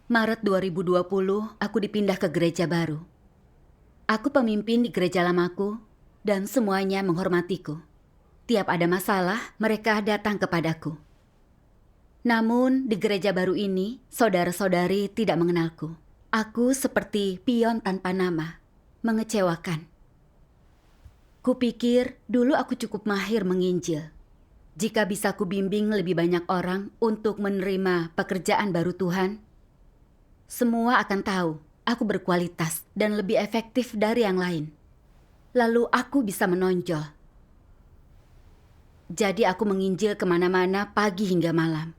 Maret 2020, aku dipindah ke gereja baru. Aku pemimpin di gereja lamaku dan semuanya menghormatiku. Tiap ada masalah, mereka datang kepadaku. Namun, di gereja baru ini, saudara-saudari tidak mengenalku. Aku seperti pion tanpa nama, mengecewakan. Kupikir dulu aku cukup mahir menginjil. Jika bisa kubimbing lebih banyak orang untuk menerima pekerjaan baru Tuhan, semua akan tahu aku berkualitas dan lebih efektif dari yang lain. Lalu aku bisa menonjol. Jadi aku menginjil kemana-mana pagi hingga malam.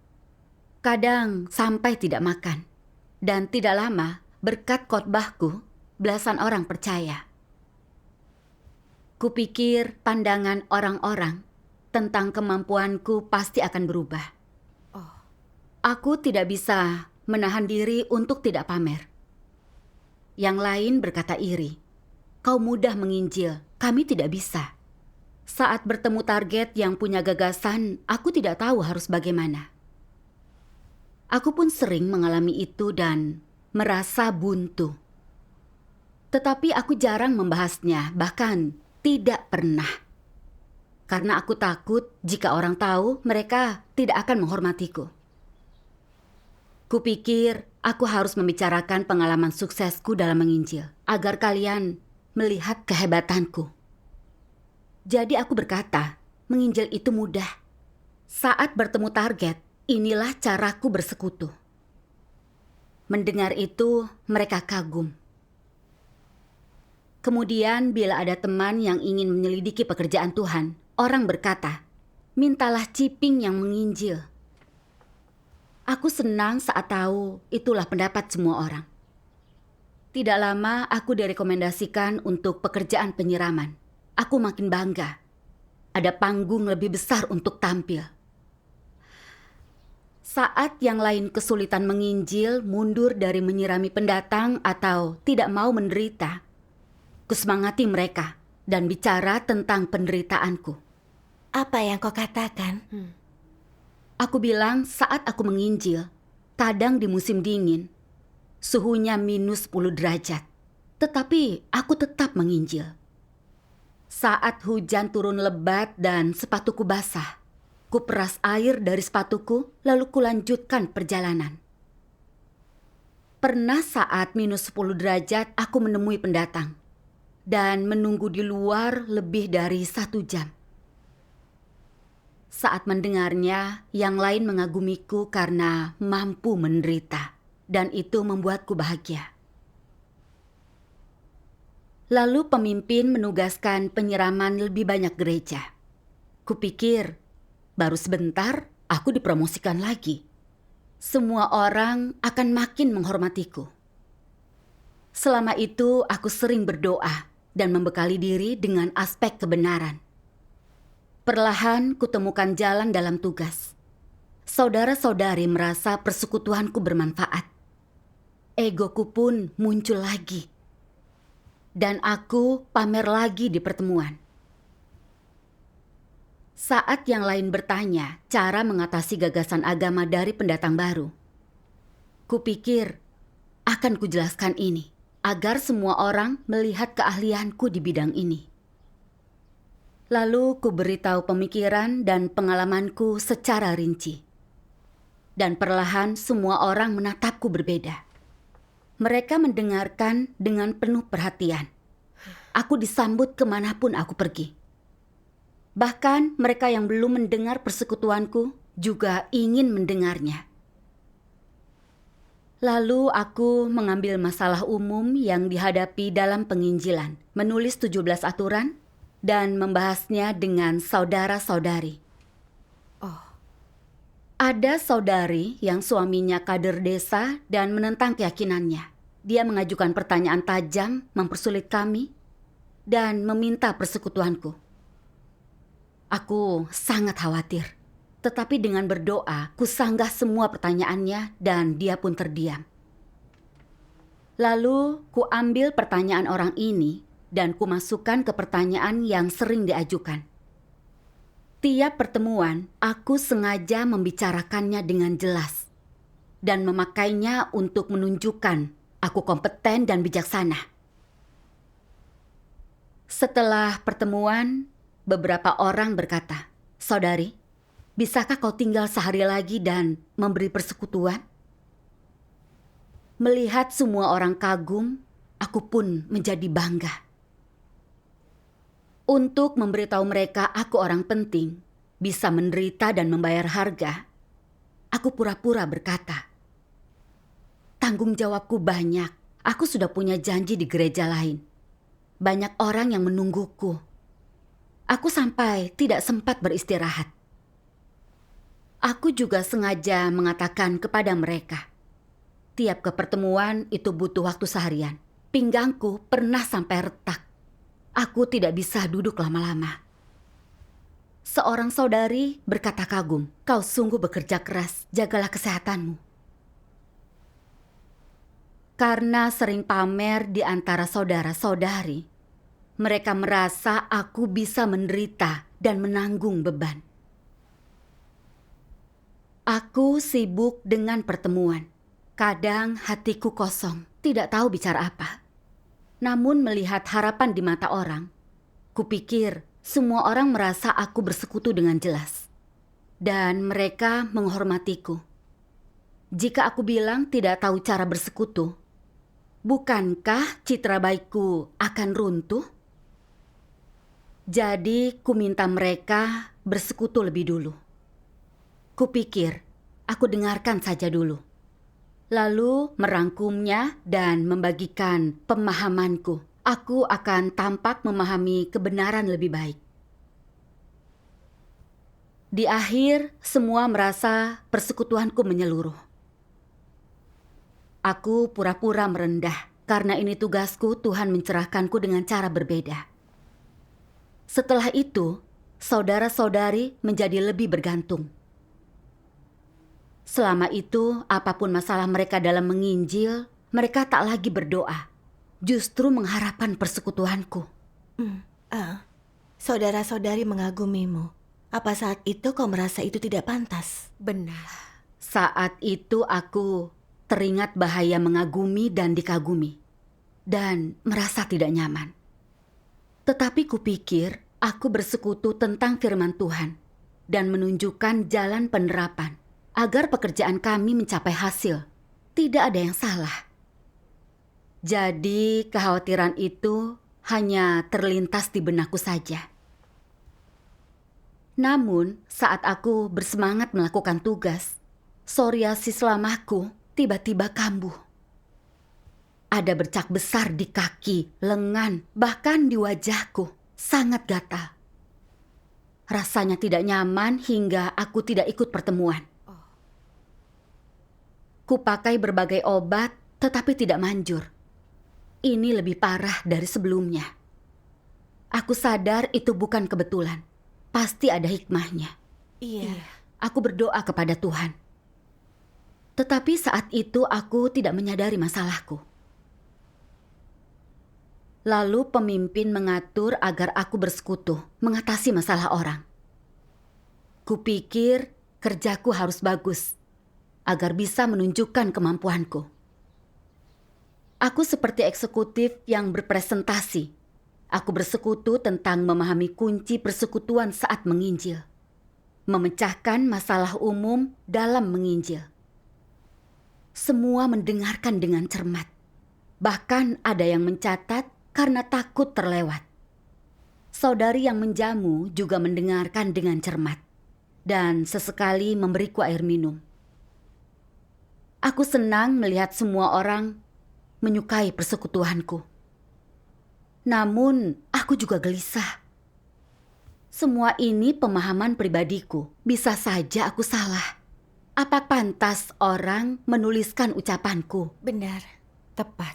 Kadang sampai tidak makan. Dan tidak lama, berkat khotbahku, belasan orang percaya. Kupikir pandangan orang-orang tentang kemampuanku pasti akan berubah. Aku tidak bisa menahan diri untuk tidak pamer. Yang lain berkata iri. Kau mudah menginjil, kami tidak bisa. Saat bertemu target yang punya gagasan, aku tidak tahu harus bagaimana. Aku pun sering mengalami itu dan merasa buntu. Tetapi aku jarang membahasnya, bahkan tidak pernah. Karena aku takut jika orang tahu, mereka tidak akan menghormatiku. Kupikir aku harus membicarakan pengalaman suksesku dalam menginjil, agar kalian melihat kehebatanku. Jadi aku berkata, menginjil itu mudah. Saat bertemu target, inilah caraku bersekutu. Mendengar itu, mereka kagum. Kemudian bila ada teman yang ingin menyelidiki pekerjaan Tuhan, orang berkata, mintalah Ciping yang menginjil. Aku senang saat tahu itulah pendapat semua orang. Tidak lama aku direkomendasikan untuk pekerjaan penyiraman. Aku makin bangga. Ada panggung lebih besar untuk tampil. Saat yang lain kesulitan menginjil, mundur dari menyirami pendatang atau tidak mau menderita, kusemangati mereka dan bicara tentang penderitaanku. Apa yang kau katakan? Aku bilang saat aku menginjil, kadang di musim dingin, suhunya minus 10 derajat. Tetapi aku tetap menginjil. Saat hujan turun lebat dan sepatuku basah, kuperas air dari sepatuku, lalu kulanjutkan perjalanan. Pernah saat minus 10 derajat, aku menemui pendatang dan menunggu di luar lebih dari 1 jam. Saat mendengarnya, yang lain mengagumiku karena mampu menderita, dan itu membuatku bahagia. Lalu pemimpin menugaskan penyiraman lebih banyak gereja. Kupikir, baru sebentar, aku dipromosikan lagi. Semua orang akan makin menghormatiku. Selama itu, aku sering berdoa dan membekali diri dengan aspek kebenaran. Perlahan, kutemukan jalan dalam tugas. Saudara-saudari merasa persekutuanku bermanfaat. Egoku pun muncul lagi. Dan aku pamer lagi di pertemuan. Saat yang lain bertanya cara mengatasi gagasan agama dari pendatang baru, kupikir akan kujelaskan ini agar semua orang melihat keahlianku di bidang ini. Lalu kuberitahu pemikiran dan pengalamanku secara rinci. Dan perlahan semua orang menatapku berbeda. Mereka mendengarkan dengan penuh perhatian. Aku disambut kemanapun aku pergi. Bahkan mereka yang belum mendengar persekutuanku juga ingin mendengarnya. Lalu aku mengambil masalah umum yang dihadapi dalam penginjilan, menulis 17 aturan, dan membahasnya dengan saudara-saudari. Ada saudari yang suaminya kader desa dan menentang keyakinannya. Dia mengajukan pertanyaan tajam, mempersulit kami, dan meminta persekutuanku. Aku sangat khawatir. Tetapi dengan berdoa, kusanggah semua pertanyaannya dan dia pun terdiam. Lalu kuambil pertanyaan orang ini dan kumasukkan ke pertanyaan yang sering diajukan. Tiap pertemuan, aku sengaja membicarakannya dengan jelas. dan memakainya untuk menunjukkan aku kompeten dan bijaksana. Setelah pertemuan, beberapa orang berkata, "Saudari, bisakah kau tinggal sehari lagi dan memberi persekutuan?" Melihat semua orang kagum, aku pun menjadi bangga. Untuk memberitahu mereka aku orang penting, bisa menderita dan membayar harga, aku pura-pura berkata, "Tanggung jawabku banyak, aku sudah punya janji di gereja lain. Banyak orang yang menungguku. Aku sampai tidak sempat beristirahat." Aku juga sengaja mengatakan kepada mereka, tiap ke pertemuan itu butuh waktu seharian. Pinggangku pernah sampai retak. Aku tidak bisa duduk lama-lama. Seorang saudari berkata kagum, "Kau sungguh bekerja keras, jagalah kesehatanmu." Karena sering pamer di antara saudara-saudari, mereka merasa aku bisa menderita dan menanggung beban. Aku sibuk dengan pertemuan. Kadang hatiku kosong, tidak tahu bicara apa. Namun melihat harapan di mata orang, kupikir semua orang merasa aku bersekutu dengan jelas. Dan mereka menghormatiku. Jika aku bilang tidak tahu cara bersekutu, bukankah citra baikku akan runtuh? Jadi ku minta mereka bersekutu lebih dulu. Kupikir aku dengarkan saja dulu, lalu merangkumnya dan membagikan pemahamanku. Aku akan tampak memahami kebenaran lebih baik. Di akhir, semua merasa persekutuanku menyeluruh. Aku pura-pura merendah, karena ini tugasku. Tuhan mencerahkanku dengan cara berbeda. Setelah itu, saudara-saudari menjadi lebih bergantung. Selama itu, apapun masalah mereka dalam menginjil, mereka tak lagi berdoa, justru mengharapkan persekutuanku. Saudara-saudari mengagumimu. Apa saat itu kau merasa itu tidak pantas? Benar. Saat itu aku teringat bahaya mengagumi dan dikagumi, dan merasa tidak nyaman. Tetapi kupikir aku bersekutu tentang firman Tuhan dan menunjukkan jalan penerapan agar pekerjaan kami mencapai hasil. Tidak ada yang salah. Jadi kekhawatiran itu hanya terlintas di benakku saja. Namun saat aku bersemangat melakukan tugas, psoriasis lamahku tiba-tiba kambuh. Ada bercak besar di kaki, lengan, bahkan di wajahku. Sangat gatal. Rasanya tidak nyaman hingga aku tidak ikut pertemuan. Kupakai berbagai obat, tetapi tidak manjur. Ini lebih parah dari sebelumnya. Aku sadar itu bukan kebetulan. Pasti ada hikmahnya. Iya. Aku berdoa kepada Tuhan. Tetapi saat itu aku tidak menyadari masalahku. Lalu pemimpin mengatur agar aku bersekutu, mengatasi masalah orang. Kupikir kerjaku harus bagus, agar bisa menunjukkan kemampuanku. Aku seperti eksekutif yang berpresentasi. Aku bersekutu tentang memahami kunci persekutuan saat menginjil, memecahkan masalah umum dalam menginjil. Semua mendengarkan dengan cermat. Bahkan ada yang mencatat karena takut terlewat. Saudari yang menjamu juga mendengarkan dengan cermat dan sesekali memberiku air minum. Aku senang melihat semua orang menyukai persekutuanku. Namun, aku juga gelisah. Semua ini pemahaman pribadiku. Bisa saja aku salah. Apa pantas orang menuliskan ucapanku? Benar, tepat.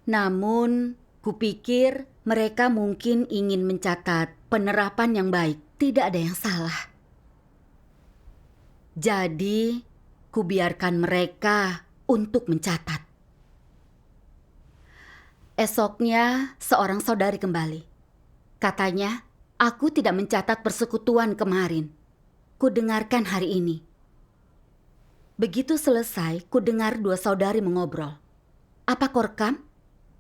Namun, kupikir mereka mungkin ingin mencatat penerapan yang baik. Tidak ada yang salah. Jadi, kubiarkan mereka untuk mencatat. Esoknya, seorang saudari kembali. Katanya, aku tidak mencatat persekutuan kemarin. Kudengarkan hari ini. Begitu selesai, ku dengar dua saudari mengobrol. Apa kau rekam?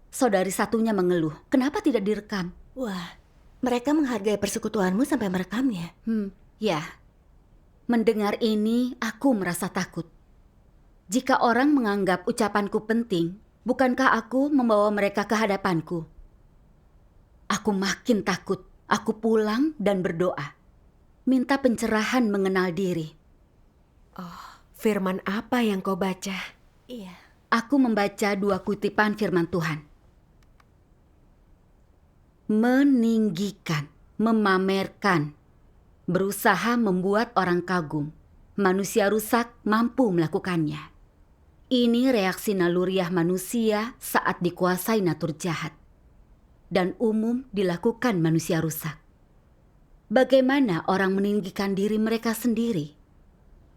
Saudari satunya mengeluh. Kenapa tidak direkam? Wah, mereka menghargai persekutuanmu sampai merekamnya. Ya. Mendengar ini, aku merasa takut. Jika orang menganggap ucapanku penting, bukankah aku membawa mereka ke hadapanku? Aku makin takut. Aku pulang dan berdoa. Minta pencerahan mengenal diri. Firman apa yang kau baca? Iya. Aku membaca dua kutipan firman Tuhan. Meninggikan, memamerkan, berusaha membuat orang kagum. Manusia rusak mampu melakukannya. Ini reaksi naluriah manusia saat dikuasai natur jahat. Dan umum dilakukan manusia rusak. Bagaimana orang meninggikan diri mereka sendiri?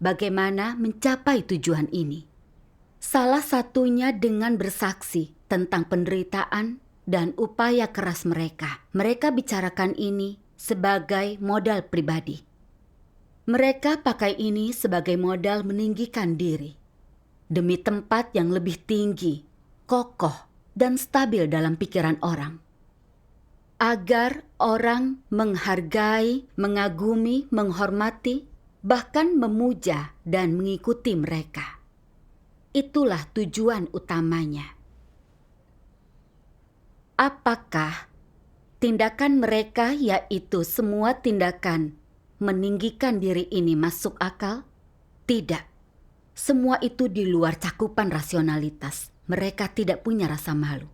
Bagaimana mencapai tujuan ini? Salah satunya dengan bersaksi tentang penderitaan dan upaya keras mereka. Mereka bicarakan ini sebagai modal pribadi. Mereka pakai ini sebagai modal meninggikan diri demi tempat yang lebih tinggi, kokoh, dan stabil dalam pikiran orang. Agar orang menghargai, mengagumi, menghormati, bahkan memuja dan mengikuti mereka. Itulah tujuan utamanya. Apakah tindakan mereka, yaitu semua tindakan meninggikan diri ini, masuk akal? Tidak. Semua itu di luar cakupan rasionalitas. Mereka tidak punya rasa malu.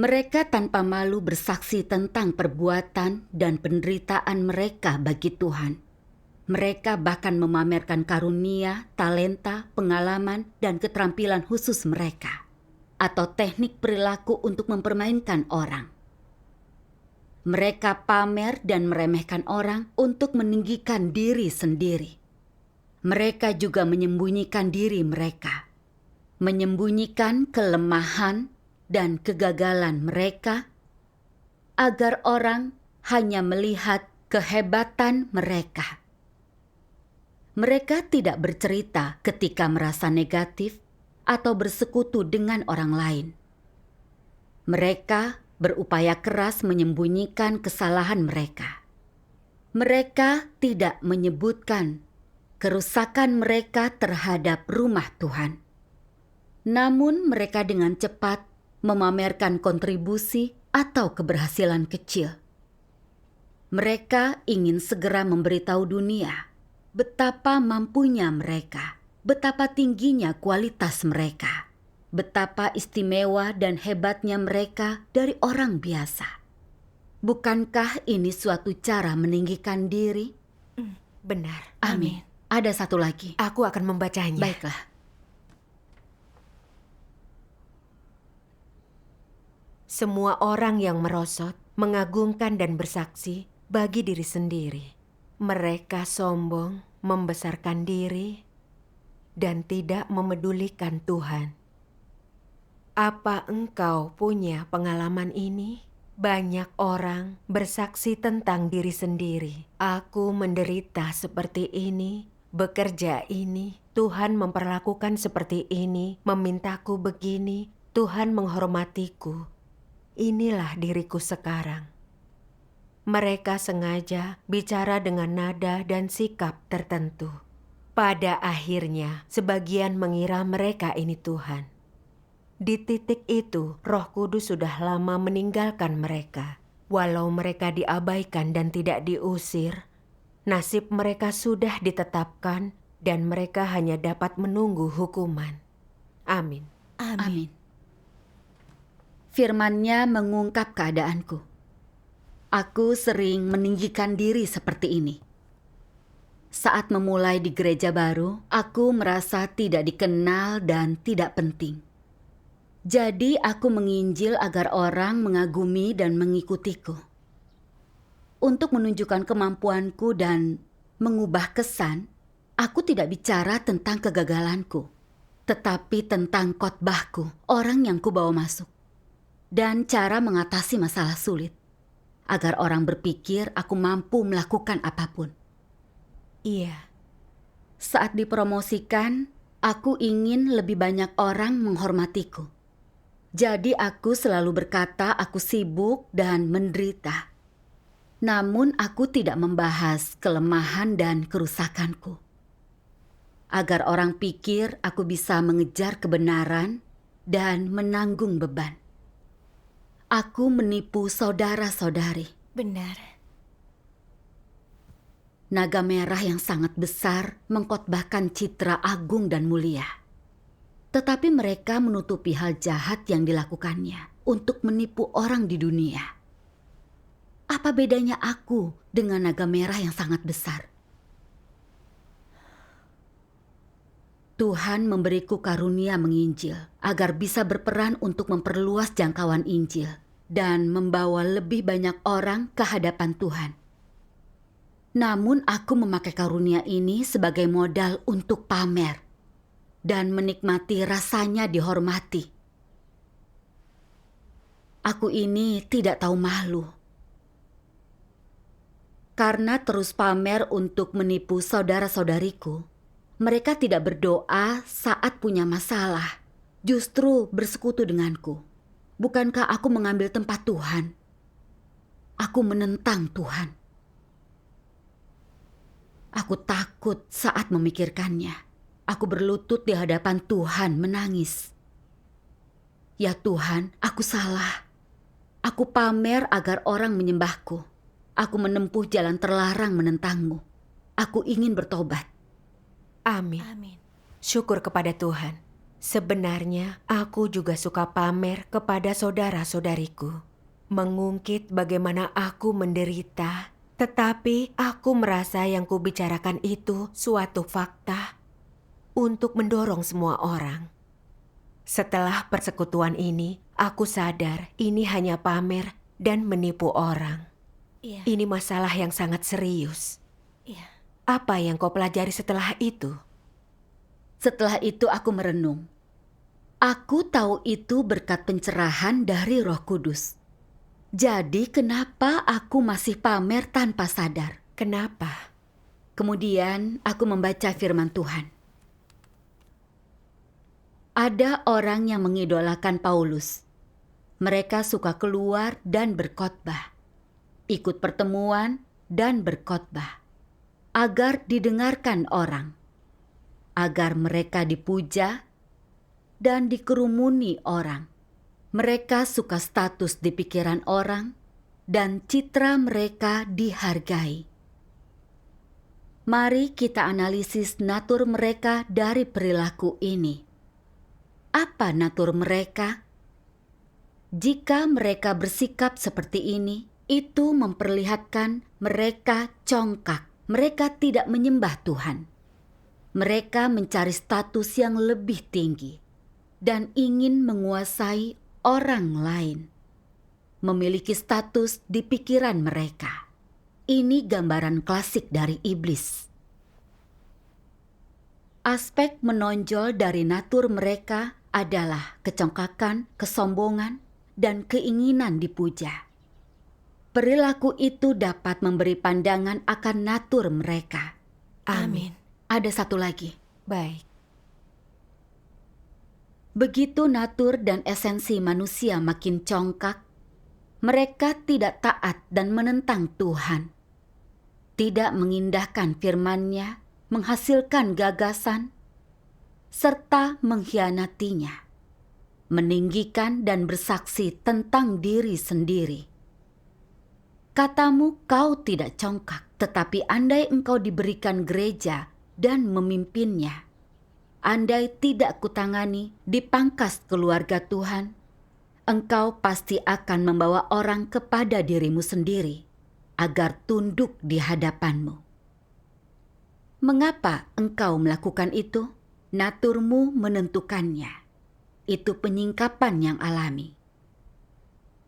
Mereka tanpa malu bersaksi tentang perbuatan dan penderitaan mereka bagi Tuhan. Mereka bahkan memamerkan karunia, talenta, pengalaman, dan keterampilan khusus mereka, atau teknik perilaku untuk mempermainkan orang. Mereka pamer dan meremehkan orang untuk meninggikan diri sendiri. Mereka juga menyembunyikan diri mereka, menyembunyikan kelemahan dan kegagalan mereka, agar orang hanya melihat kehebatan mereka. Mereka tidak bercerita ketika merasa negatif atau bersekutu dengan orang lain. Mereka berupaya keras menyembunyikan kesalahan mereka. Mereka tidak menyebutkan kerusakan mereka terhadap rumah Tuhan. Namun mereka dengan cepat memamerkan kontribusi atau keberhasilan kecil. Mereka ingin segera memberitahu dunia betapa mampunya mereka, betapa tingginya kualitas mereka, betapa istimewa dan hebatnya mereka dari orang biasa. Bukankah ini suatu cara meninggikan diri? Benar. Amin. Ada satu lagi. Aku akan membacanya. Baiklah. Semua orang yang merosot, mengagungkan dan bersaksi bagi diri sendiri. Mereka sombong, membesarkan diri, dan tidak memedulikan Tuhan. Apa engkau punya pengalaman ini? Banyak orang bersaksi tentang diri sendiri. Aku menderita seperti ini, bekerja ini, Tuhan memperlakukan seperti ini, memintaku begini, Tuhan menghormatiku. Inilah diriku sekarang. Mereka sengaja bicara dengan nada dan sikap tertentu. Pada akhirnya, sebagian mengira mereka ini Tuhan. Di titik itu, Roh Kudus sudah lama meninggalkan mereka. Walau mereka diabaikan dan tidak diusir, nasib mereka sudah ditetapkan dan mereka hanya dapat menunggu hukuman. Amin. Amin. Firman-Nya mengungkap keadaanku. Aku sering meninggikan diri seperti ini. Saat memulai di gereja baru, aku merasa tidak dikenal dan tidak penting. Jadi aku menginjil agar orang mengagumi dan mengikutiku. Untuk menunjukkan kemampuanku dan mengubah kesan, aku tidak bicara tentang kegagalanku, tetapi tentang khotbahku, orang yang kubawa masuk, dan cara mengatasi masalah sulit, agar orang berpikir aku mampu melakukan apapun. Iya. Saat dipromosikan, aku ingin lebih banyak orang menghormatiku. Jadi aku selalu berkata aku sibuk dan menderita. Namun aku tidak membahas kelemahan dan kerusakanku. Agar orang pikir aku bisa mengejar kebenaran dan menanggung beban. Aku menipu saudara-saudari. Benar. Naga merah yang sangat besar mengkhotbahkan citra agung dan mulia. Tetapi mereka menutupi hal jahat yang dilakukannya untuk menipu orang di dunia. Apa bedanya aku dengan naga merah yang sangat besar? Tuhan memberiku karunia menginjil agar bisa berperan untuk memperluas jangkauan Injil dan membawa lebih banyak orang ke hadapan Tuhan. Namun aku memakai karunia ini sebagai modal untuk pamer dan menikmati rasanya dihormati. Aku ini tidak tahu malu. Karena terus pamer untuk menipu saudara-saudariku, mereka tidak berdoa saat punya masalah, justru bersekutu denganku. Bukankah aku mengambil tempat Tuhan? Aku menentang Tuhan. Aku takut saat memikirkannya. Aku berlutut di hadapan Tuhan menangis. Ya Tuhan, aku salah. Aku pamer agar orang menyembahku. Aku menempuh jalan terlarang menentangmu. Aku ingin bertobat. Amin. Amin. Syukur kepada Tuhan. Sebenarnya aku juga suka pamer kepada saudara-saudariku. Mengungkit bagaimana aku menderita. Tetapi aku merasa yang kubicarakan itu suatu fakta untuk mendorong semua orang. Setelah persekutuan ini, aku sadar ini hanya pamer dan menipu orang. Iya. Ini masalah yang sangat serius. Iya. Apa yang kau pelajari setelah itu? Setelah itu aku merenung. Aku tahu itu berkat pencerahan dari Roh Kudus. Jadi kenapa aku masih pamer tanpa sadar? Kenapa? Kemudian aku membaca firman Tuhan. Ada orang yang mengidolakan Paulus. Mereka suka keluar dan berkhotbah, ikut pertemuan dan berkhotbah, agar didengarkan orang, agar mereka dipuja dan dikerumuni orang. Mereka suka status di pikiran orang dan citra mereka dihargai. Mari kita analisis natur mereka dari perilaku ini. Apa natur mereka? Jika mereka bersikap seperti ini, itu memperlihatkan mereka congkak. Mereka tidak menyembah Tuhan. Mereka mencari status yang lebih tinggi dan ingin menguasai orang lain. Memiliki status di pikiran mereka. Ini gambaran klasik dari iblis. Aspek menonjol dari natur mereka adalah kecongkakan, kesombongan, dan keinginan dipuja. Perilaku itu dapat memberi pandangan akan natur mereka. Amin. Ada satu lagi. Baik. Begitu natur dan esensi manusia makin congkak, mereka tidak taat dan menentang Tuhan. Tidak mengindahkan firman-Nya, menghasilkan gagasan, serta mengkhianatinya, meninggikan dan bersaksi tentang diri sendiri. Katamu kau tidak congkak, tetapi andai engkau diberikan gereja dan memimpinnya, andai tidak kutangani dipangkas keluarga Tuhan, engkau pasti akan membawa orang kepada dirimu sendiri, agar tunduk di hadapanmu. Mengapa engkau melakukan itu? Naturmu menentukannya. Itu penyingkapan yang alami.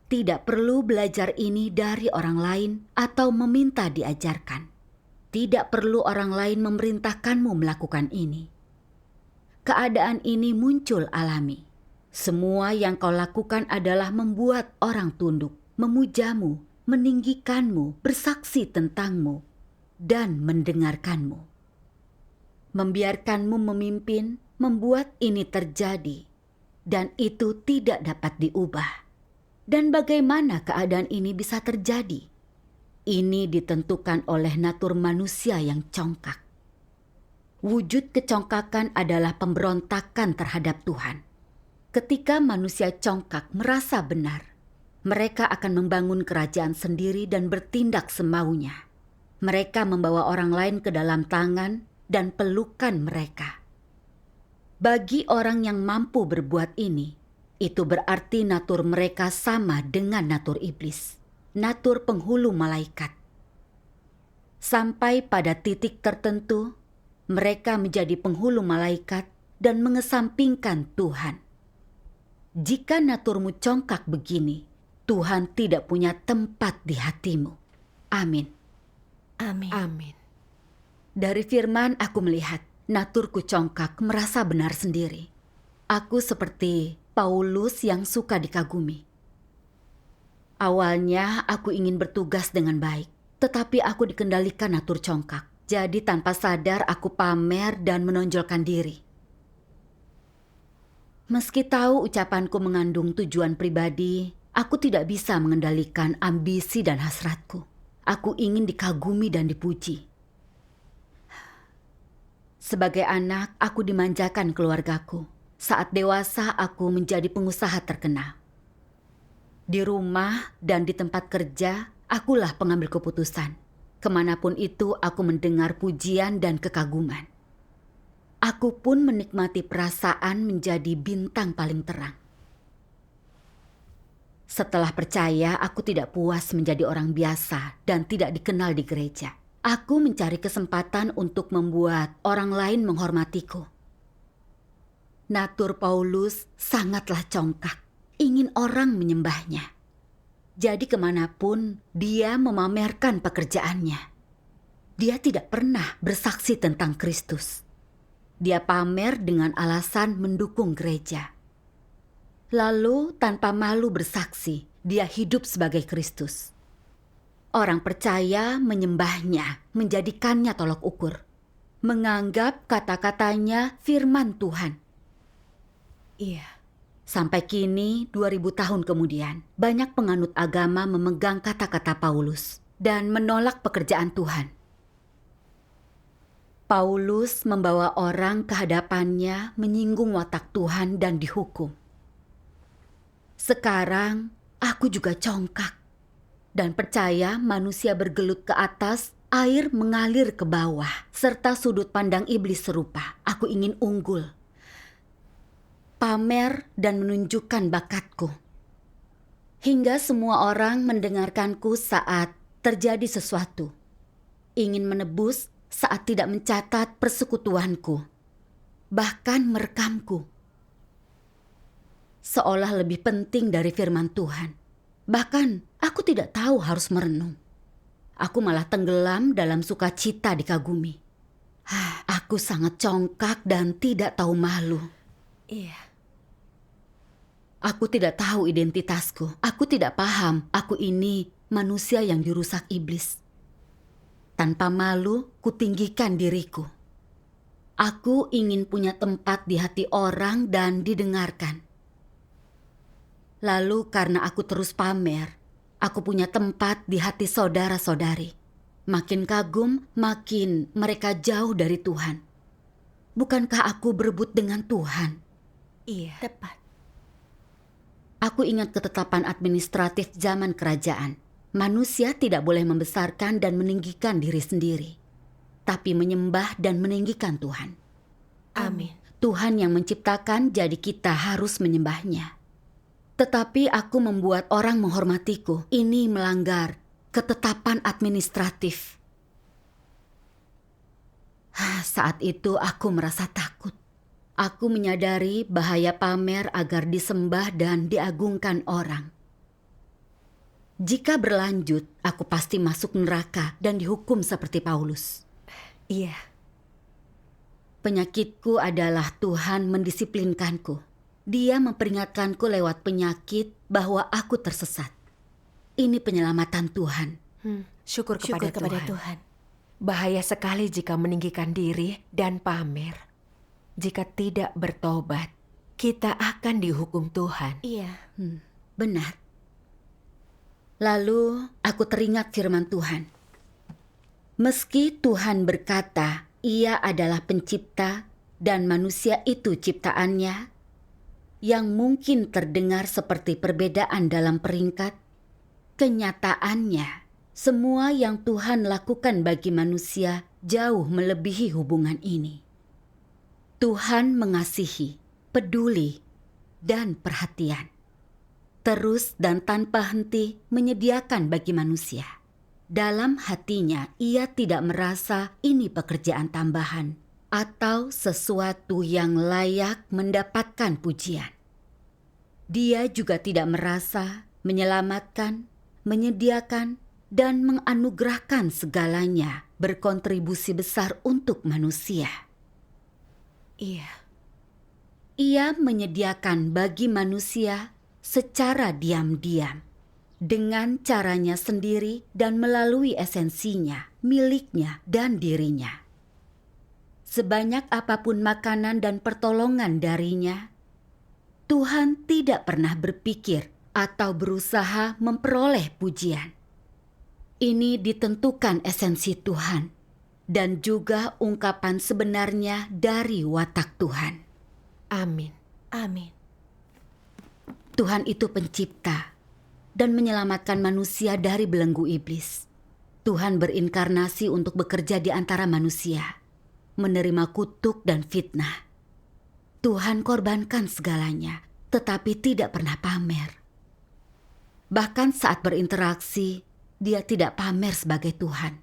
Tidak perlu belajar ini dari orang lain atau meminta diajarkan. Tidak perlu orang lain memerintahkanmu melakukan ini. Keadaan ini muncul alami. Semua yang kau lakukan adalah membuat orang tunduk, memujamu, meninggikanmu, bersaksi tentangmu, dan mendengarkanmu. Membiarkanmu memimpin membuat ini terjadi, dan itu tidak dapat diubah. Dan bagaimana keadaan ini bisa terjadi? Ini ditentukan oleh natur manusia yang congkak. Wujud kecongkakan adalah pemberontakan terhadap Tuhan. Ketika manusia congkak merasa benar, mereka akan membangun kerajaan sendiri dan bertindak semaunya. Mereka membawa orang lain ke dalam tangan dan pelukan mereka. Bagi orang yang mampu berbuat ini, itu berarti natur mereka sama dengan natur iblis, natur penghulu malaikat. Sampai pada titik tertentu, mereka menjadi penghulu malaikat dan mengesampingkan Tuhan. Jika naturmu congkak begini, Tuhan tidak punya tempat di hatimu. Amin. Amin. Amin. Dari firman aku melihat naturku congkak merasa benar sendiri. Aku seperti Paulus yang suka dikagumi. Awalnya aku ingin bertugas dengan baik, tetapi aku dikendalikan natur congkak. Jadi tanpa sadar aku pamer dan menonjolkan diri. Meski tahu ucapanku mengandung tujuan pribadi, aku tidak bisa mengendalikan ambisi dan hasratku. Aku ingin dikagumi dan dipuji. Sebagai anak, aku dimanjakan keluargaku. Saat dewasa, aku menjadi pengusaha terkenal. Di rumah dan di tempat kerja, akulah pengambil keputusan. Kemanapun itu, aku mendengar pujian dan kekaguman. Aku pun menikmati perasaan menjadi bintang paling terang. Setelah percaya, aku tidak puas menjadi orang biasa dan tidak dikenal di gereja. Aku mencari kesempatan untuk membuat orang lain menghormatiku. Natur Paulus sangatlah congkak, ingin orang menyembahnya. Jadi kemanapun dia memamerkan pekerjaannya. Dia tidak pernah bersaksi tentang Kristus. Dia pamer dengan alasan mendukung gereja. Lalu tanpa malu bersaksi, dia hidup sebagai Kristus. Orang percaya menyembahnya, menjadikannya tolok ukur. Menganggap kata-katanya firman Tuhan. Iya. Sampai kini, 2000 tahun kemudian, banyak penganut agama memegang kata-kata Paulus dan menolak pekerjaan Tuhan. Paulus membawa orang ke hadapannya menyinggung watak Tuhan dan dihukum. Sekarang, aku juga congkak. Dan percaya manusia bergelut ke atas, air mengalir ke bawah, serta sudut pandang iblis serupa. Aku ingin unggul, pamer dan menunjukkan bakatku. Hingga semua orang mendengarkanku saat terjadi sesuatu. Ingin menebus saat tidak mencatat persekutuanku, bahkan merekamku. Seolah lebih penting dari firman Tuhan. Bahkan aku tidak tahu harus merenung. Aku malah tenggelam dalam sukacita dikagumi. Aku sangat congkak dan tidak tahu malu. Iya. Aku tidak tahu identitasku. Aku tidak paham aku ini manusia yang dirusak iblis. Tanpa malu, kutinggikan diriku. Aku ingin punya tempat di hati orang dan didengarkan. Lalu karena aku terus pamer, aku punya tempat di hati saudara-saudari. Makin kagum, makin mereka jauh dari Tuhan. Bukankah aku berebut dengan Tuhan? Iya. Tepat. Aku ingat ketetapan administratif zaman kerajaan. Manusia tidak boleh membesarkan dan meninggikan diri sendiri, tapi menyembah dan meninggikan Tuhan. Amin. Tuhan yang menciptakan, jadi kita harus menyembahnya. Tetapi aku membuat orang menghormatiku. Ini melanggar ketetapan administratif. Saat itu aku merasa takut. Aku menyadari bahaya pamer agar disembah dan diagungkan orang. Jika berlanjut, aku pasti masuk neraka dan dihukum seperti Paulus. Iya. Penyakitku adalah Tuhan mendisiplinkanku. Dia memperingatkanku lewat penyakit bahwa aku tersesat. Ini penyelamatan Tuhan. Syukur kepada Syukur kepada Tuhan. Tuhan. Bahaya sekali jika meninggikan diri dan pamer. Jika tidak bertobat, kita akan dihukum Tuhan. Iya. Benar. Lalu aku teringat firman Tuhan. Meski Tuhan berkata, Ia adalah pencipta dan manusia itu ciptaannya, yang mungkin terdengar seperti perbedaan dalam peringkat, kenyataannya semua yang Tuhan lakukan bagi manusia jauh melebihi hubungan ini. Tuhan mengasihi, peduli, dan perhatian. Terus dan tanpa henti menyediakan bagi manusia. Dalam hatinya ia tidak merasa ini pekerjaan tambahan atau sesuatu yang layak mendapatkan pujian. Dia juga tidak merasa menyelamatkan, menyediakan, dan menganugerahkan segalanya berkontribusi besar untuk manusia. Iya. Ia menyediakan bagi manusia secara diam-diam, dengan caranya sendiri dan melalui esensinya, miliknya, dan dirinya. Sebanyak apapun makanan dan pertolongan darinya, Tuhan tidak pernah berpikir atau berusaha memperoleh pujian. Ini ditentukan esensi Tuhan dan juga ungkapan sebenarnya dari watak Tuhan. Amin. Amin. Tuhan itu pencipta dan menyelamatkan manusia dari belenggu iblis. Tuhan berinkarnasi untuk bekerja di antara manusia, menerima kutuk dan fitnah. Tuhan korbankan segalanya, tetapi tidak pernah pamer. Bahkan saat berinteraksi, Dia tidak pamer sebagai Tuhan.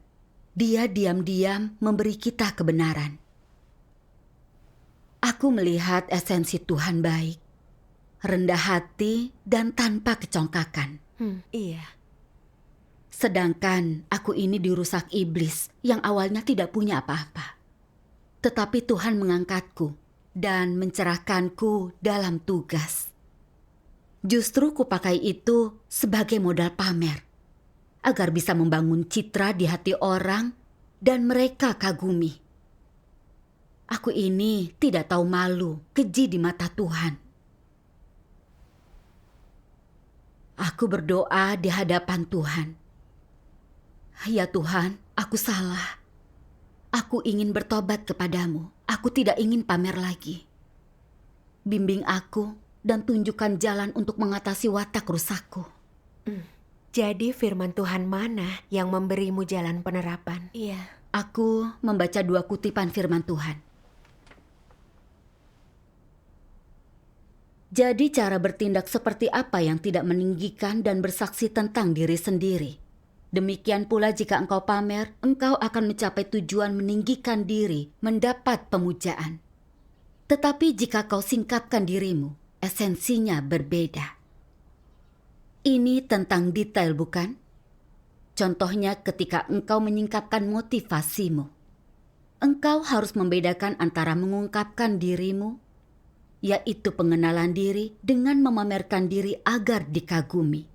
Dia diam-diam memberi kita kebenaran. Aku melihat esensi Tuhan baik, rendah hati, dan tanpa kecongkakan. Iya. Sedangkan aku ini dirusak iblis yang awalnya tidak punya apa-apa. Tetapi Tuhan mengangkatku dan mencerahkanku dalam tugas. Justru kupakai itu sebagai modal pamer, agar bisa membangun citra di hati orang dan mereka kagumi. Aku ini tidak tahu malu, keji di mata Tuhan. Aku berdoa di hadapan Tuhan. Ya Tuhan, aku salah. Aku ingin bertobat kepadamu. Aku tidak ingin pamer lagi. Bimbing aku dan tunjukkan jalan untuk mengatasi watak rusakku. Jadi firman Tuhan mana yang memberimu jalan penerapan? Iya. Aku membaca 2 kutipan firman Tuhan. Jadi cara bertindak seperti apa yang tidak meninggikan dan bersaksi tentang diri sendiri. Demikian pula jika engkau pamer, engkau akan mencapai tujuan meninggikan diri, mendapat pemujaan. Tetapi jika kau singkapkan dirimu, esensinya berbeda. Ini tentang detail, bukan? Contohnya ketika engkau menyingkapkan motivasimu. Engkau harus membedakan antara mengungkapkan dirimu, yaitu pengenalan diri dengan memamerkan diri agar dikagumi,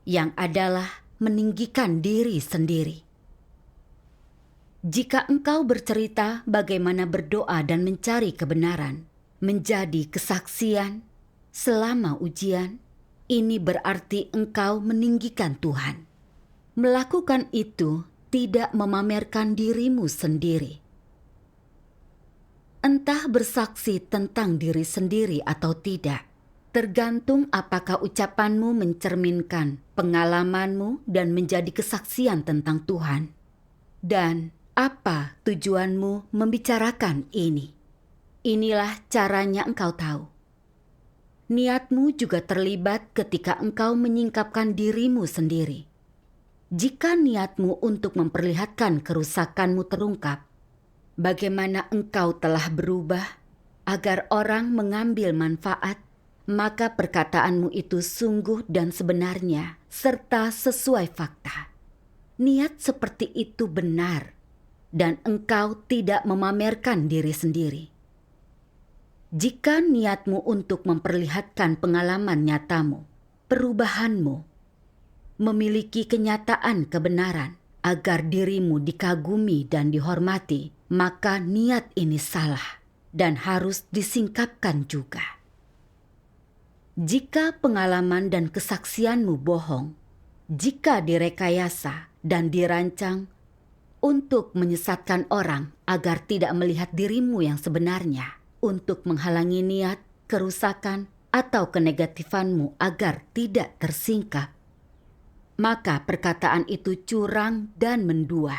yang adalah meninggikan diri sendiri. Jika engkau bercerita bagaimana berdoa dan mencari kebenaran, menjadi kesaksian selama ujian, ini berarti engkau meninggikan Tuhan. Melakukan itu tidak memamerkan dirimu sendiri. Entah bersaksi tentang diri sendiri atau tidak, tergantung apakah ucapanmu mencerminkan pengalamanmu dan menjadi kesaksian tentang Tuhan. Dan apa tujuanmu membicarakan ini? Inilah caranya engkau tahu. Niatmu juga terlibat ketika engkau menyingkapkan dirimu sendiri. Jika niatmu untuk memperlihatkan kerusakanmu terungkap, bagaimana engkau telah berubah agar orang mengambil manfaat, maka perkataanmu itu sungguh dan sebenarnya serta sesuai fakta. Niat seperti itu benar dan engkau tidak memamerkan diri sendiri. Jika niatmu untuk memperlihatkan pengalaman nyatamu, perubahanmu, memiliki kenyataan kebenaran, agar dirimu dikagumi dan dihormati, maka niat ini salah dan harus disingkapkan juga. Jika pengalaman dan kesaksianmu bohong, jika direkayasa dan dirancang untuk menyesatkan orang agar tidak melihat dirimu yang sebenarnya, untuk menghalangi niat, kerusakan, atau kenegatifanmu agar tidak tersingkap, maka perkataan itu curang dan mendua.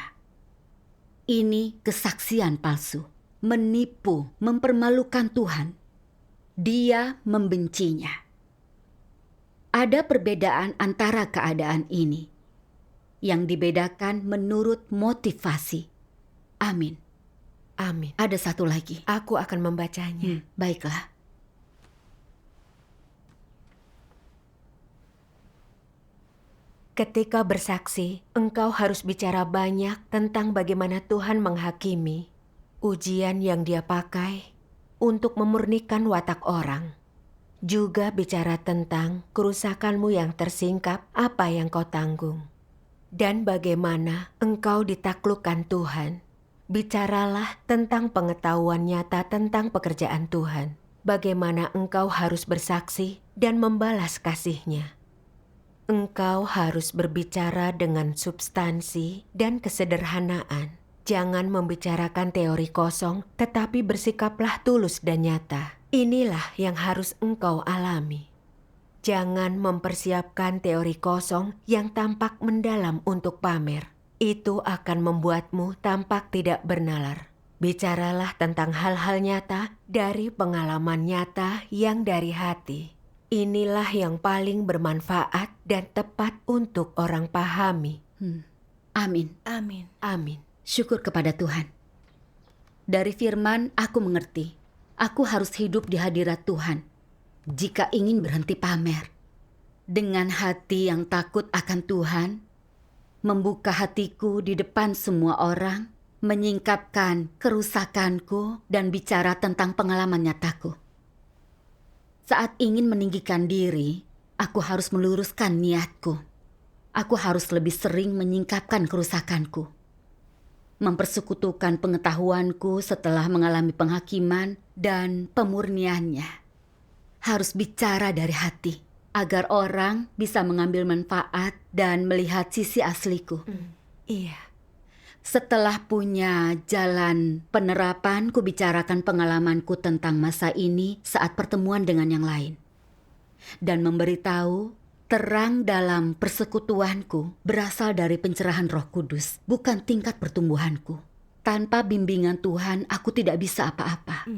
Ini kesaksian palsu, menipu, mempermalukan Tuhan. Dia membencinya. Ada perbedaan antara keadaan ini. Yang dibedakan menurut motivasi. Amin. Amin. Ada satu lagi. Aku akan membacanya. Baiklah. Ketika bersaksi, engkau harus bicara banyak tentang bagaimana Tuhan menghakimi, ujian yang Dia pakai untuk memurnikan watak orang. Juga bicara tentang kerusakanmu yang tersingkap, apa yang kau tanggung. Dan bagaimana engkau ditaklukkan Tuhan. Bicaralah tentang pengetahuan nyata tentang pekerjaan Tuhan. Bagaimana engkau harus bersaksi dan membalas kasih-Nya. Engkau harus berbicara dengan substansi dan kesederhanaan. Jangan membicarakan teori kosong, tetapi bersikaplah tulus dan nyata. Inilah yang harus engkau alami. Jangan mempersiapkan teori kosong yang tampak mendalam untuk pamer. Itu akan membuatmu tampak tidak bernalar. Bicaralah tentang hal-hal nyata dari pengalaman nyata yang dari hati. Inilah yang paling bermanfaat dan tepat untuk orang pahami. Amin. Amin. Amin. Syukur kepada Tuhan. Dari firman aku mengerti, aku harus hidup di hadirat Tuhan jika ingin berhenti pamer. Dengan hati yang takut akan Tuhan, membuka hatiku di depan semua orang, menyingkapkan kerusakanku dan bicara tentang pengalaman nyataku. Saat ingin meninggikan diri, aku harus meluruskan niatku. Aku harus lebih sering menyingkapkan kerusakanku. Mempersekutukan pengetahuanku setelah mengalami penghakiman dan pemurniannya. Harus bicara dari hati, agar orang bisa mengambil manfaat dan melihat sisi asliku. Iya. Setelah punya jalan penerapan, ku bicarakan pengalamanku tentang masa ini saat pertemuan dengan yang lain. Dan memberitahu terang dalam persekutuanku berasal dari pencerahan Roh Kudus, bukan tingkat pertumbuhanku. Tanpa bimbingan Tuhan, aku tidak bisa apa-apa.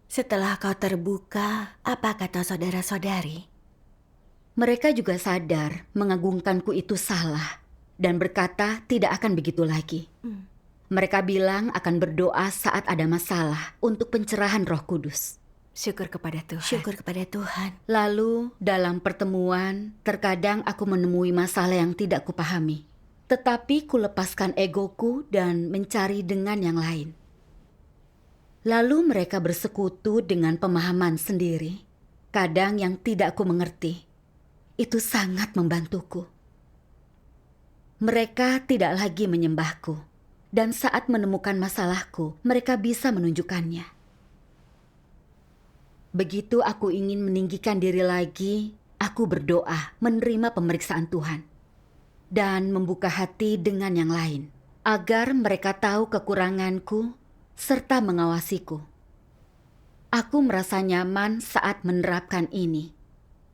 Setelah kau terbuka, apa kata saudara-saudari? Mereka juga sadar mengagungkanku itu salah dan berkata tidak akan begitu lagi. Mereka bilang akan berdoa saat ada masalah untuk pencerahan Roh Kudus. Syukur kepada Tuhan. Syukur kepada Tuhan. Lalu dalam pertemuan, terkadang aku menemui masalah yang tidak kupahami. Tetapi kulepaskan egoku dan mencari dengan yang lain. Lalu mereka bersekutu dengan pemahaman sendiri. Kadang yang tidak ku mengerti. Itu sangat membantuku. Mereka tidak lagi menyembahku. Dan saat menemukan masalahku, mereka bisa menunjukkannya. Begitu aku ingin meninggikan diri lagi, aku berdoa menerima pemeriksaan Tuhan. Dan membuka hati dengan yang lain. Agar mereka tahu kekuranganku serta mengawasiku. Aku merasa nyaman saat menerapkan ini.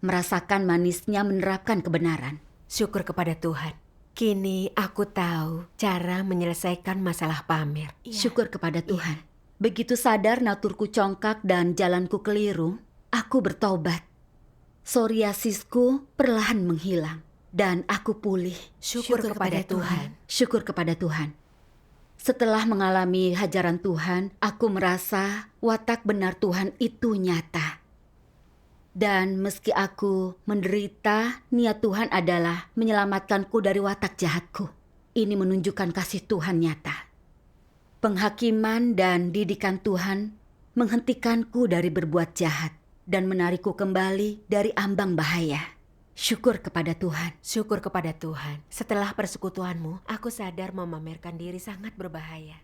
Merasakan manisnya menerapkan kebenaran. Syukur kepada Tuhan. Kini aku tahu cara menyelesaikan masalah pamer. Syukur kepada Tuhan. Begitu sadar naturku congkak dan jalanku keliru, aku bertobat. Psoriasisku perlahan menghilang dan aku pulih. Syukur kepada Tuhan. Syukur kepada Tuhan. Setelah mengalami hajaran Tuhan, aku merasa watak benar Tuhan itu nyata. Dan meski aku menderita, niat Tuhan adalah menyelamatkanku dari watak jahatku. Ini menunjukkan kasih Tuhan nyata. Penghakiman dan didikan Tuhan menghentikanku dari berbuat jahat dan menarikku kembali dari ambang bahaya. Syukur kepada Tuhan. Syukur kepada Tuhan. Setelah persekutuanmu, aku sadar memamerkan diri sangat berbahaya.